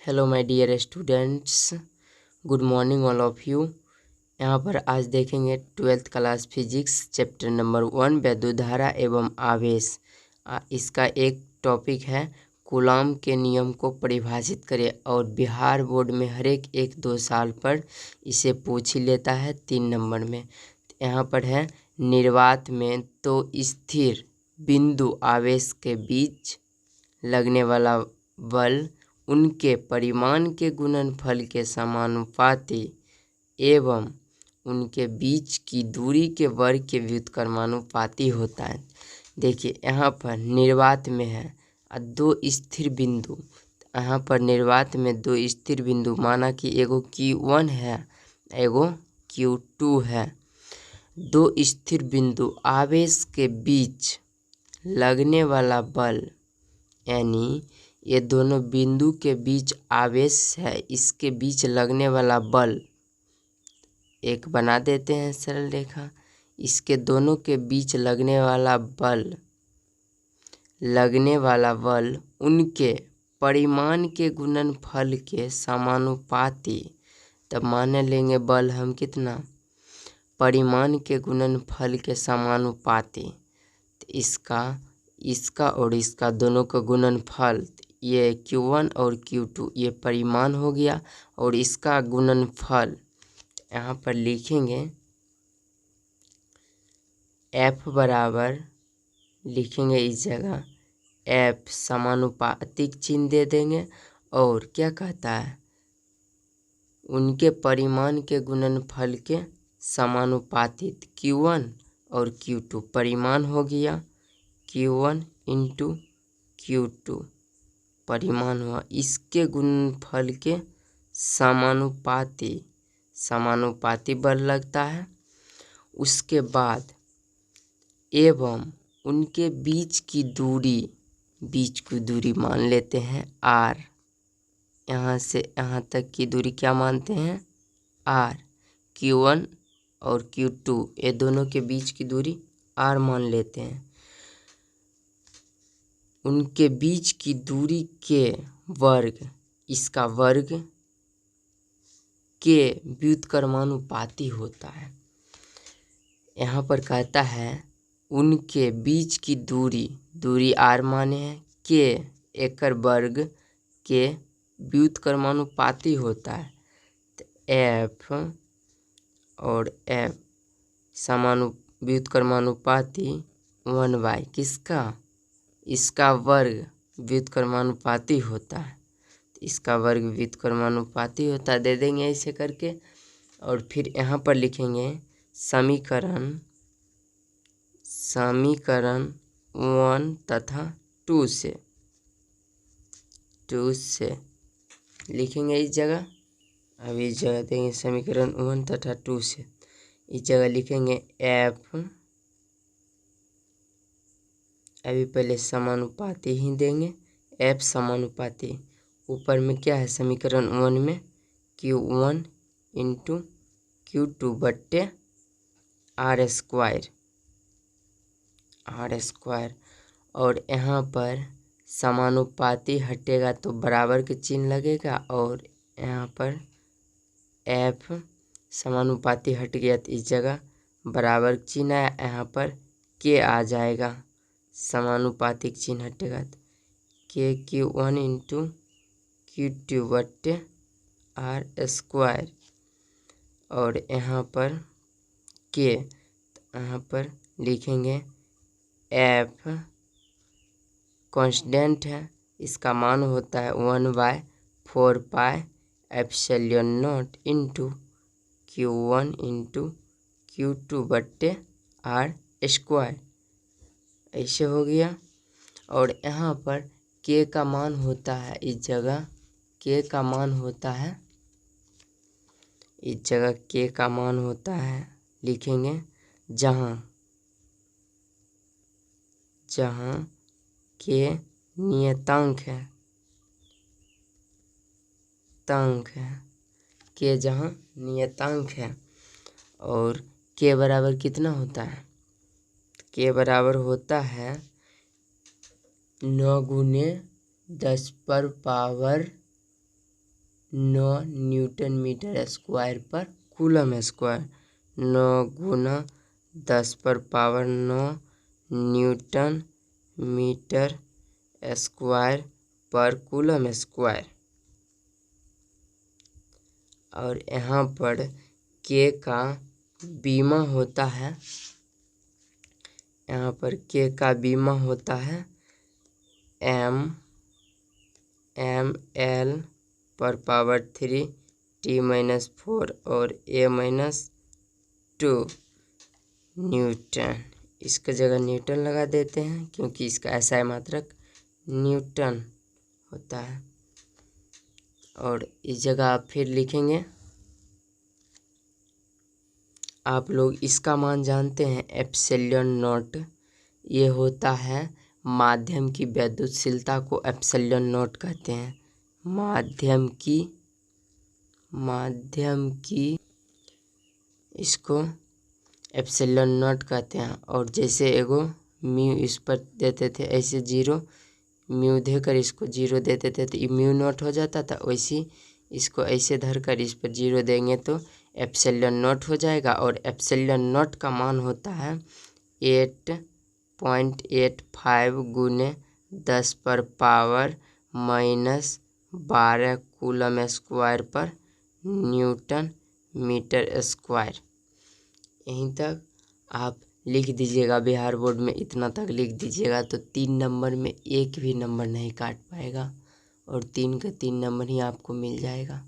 Hello my dear students, good morning all of you. यहाँ पर आज देखेंगे 12th class physics chapter number 1 वैद्युतधारा एवं आवेश। इसका एक टॉपिक है कूलॉम के नियम को परिभाषित करें और बिहार बोर्ड में हर एक 1-2 साल पर इसे पूछ ही लेता है 3 नंबर में। यहाँ पर है निर्वात में तो स्थिर बिंदु आवेश के बीच लगने वाला बल उनके परिमाण के गुणनफल के समानुपाती एवं उनके बीच की दूरी के वर्ग के व्युत्क्रमानुपाती होता है। देखिए यहाँ पर निर्वात में है 2 स्थिर बिंदु। यहाँ पर निर्वात में 2 स्थिर बिंदु माना कि एगो Q1 है, एगो Q2 है। 2 स्थिर बिंदु आवेश के बीच लगने वाला बल, यानी ये दोनों बिंदु के बीच आवेश है, इसके बीच लगने वाला बल एक बना देते हैं सरल रेखा। इसके दोनों के बीच लगने वाला बल उनके परिमाण के गुणनफल के समानुपाती। तब मान लेंगे बल हम कितना, परिमाण के गुणनफल के समानुपाती। इसका और इसका दोनों का गुणनफल, ये Q1 और Q2 ये परिमाण हो गया और इसका गुणनफल यहाँ पर लिखेंगे F बराबर, लिखेंगे इस जगह F समानुपातिक चिन्ह दे देंगे और क्या कहता है उनके परिमाण के गुणनफल के समानुपातित। Q1 और Q2 परिमाण हो गया, Q1 इंटू Q2 परिमाण हुआ, इसके गुणनफल के समानुपाती बल लगता है। उसके बाद एवं उनके बीच की दूरी मान लेते हैं R। यहाँ से यहाँ तक की दूरी क्या मानते हैं, R। Q1 और Q2 ये दोनों के बीच की दूरी R मान लेते हैं। उनके बीच की दूरी के वर्ग, इसका वर्ग के व्युत्क्रमानुपाती होता है। यहाँ पर कहता है उनके बीच की दूरी R माने हैं, के एकर वर्ग के व्युत्क्रमानुपाती होता है। तो F और F व्युत्क्रमानुपाती 1/, किसका, इसका वर्ग व्युत्क्रमानुपाती होता है। इसका वर्ग व्युत्क्रमानुपाती होता है, दे देंगे ऐसे करके। और फिर यहाँ पर लिखेंगे समीकरण 1 तथा 2 से लिखेंगे इस जगह। अब इस जगह देंगे समीकरण 1 तथा 2 से। इस जगह लिखेंगे F, अभी पहले समानुपाती ही देंगे, F समानुपाती। ऊपर में क्या है समीकरण 1 में Q1 इंटू Q2 बट्टे R स्क्वायर। और यहाँ पर समानुपाती हटेगा तो बराबर के चिन्ह लगेगा और यहाँ पर F समानुपाती हट गया तो इस जगह बराबर चिन्ह आया, यहाँ पर K आ जाएगा। समानुपातिक चिन्ह हटेगा तो Q1 इंटू Q2 बट्टे R स्क्वायर। और यहाँ पर K, यहाँ पर लिखेंगे F कांस्टेंट है, इसका मान होता है 1/4 pi epsilon not into Q1 into Q2 बट्टे R स्क्वायर। ऐसे हो गया। और यहाँ पर K का मान होता है, इस जगह K का मान होता है, इस जगह K का मान होता है, लिखेंगे जहाँ K नियतांक है, K जहाँ नियतांक है। और K बराबर कितना होता है, K बराबर होता है 9 × 10⁻⁴ 9 न्यूटन मीटर स्क्वायर पर कूलम स्क्वायर। 9 गुना 10⁻9 न्यूटन मीटर स्क्वायर पर कूलम स्क्वायर। और यहाँ पर के का बीमा होता है, यहाँ पर के का बीमा होता है ml पर पावर 3 t-4 और a-2 न्यूटन। इसका जगह न्यूटन लगा देते हैं क्योंकि इसका एसआई मात्रक न्यूटन होता है। और इस जगह आप फिर लिखेंगे, आप लोग इसका मान जानते हैं एप्सिलॉन नॉट। ये होता है माध्यम की विद्युतशीलता को एप्सिलॉन नॉट कहते हैं। माध्यम की इसको एप्सिलॉन नॉट कहते हैं। और जैसे एगो म्यू इस पर देते थे, ऐसे 0 म्यू देकर इसको 0 देते थे तो ये म्यू नॉट हो जाता था। वैसे इसको ऐसे धरकर इस पर 0 देंगे तो एप्सिलॉन नॉट हो जाएगा। और एप्सिलॉन नॉट का मान होता है 8.85 गुने 10⁻⁻12 कूलम स्क्वायर पर न्यूटन मीटर स्क्वायर। यहीं तक आप लिख दीजिएगा, बिहार बोर्ड में इतना तक लिख दीजिएगा तो 3 नंबर में एक भी नंबर नहीं काट पाएगा और 3 के 3 नंबर ही आपको मिल जाएगा।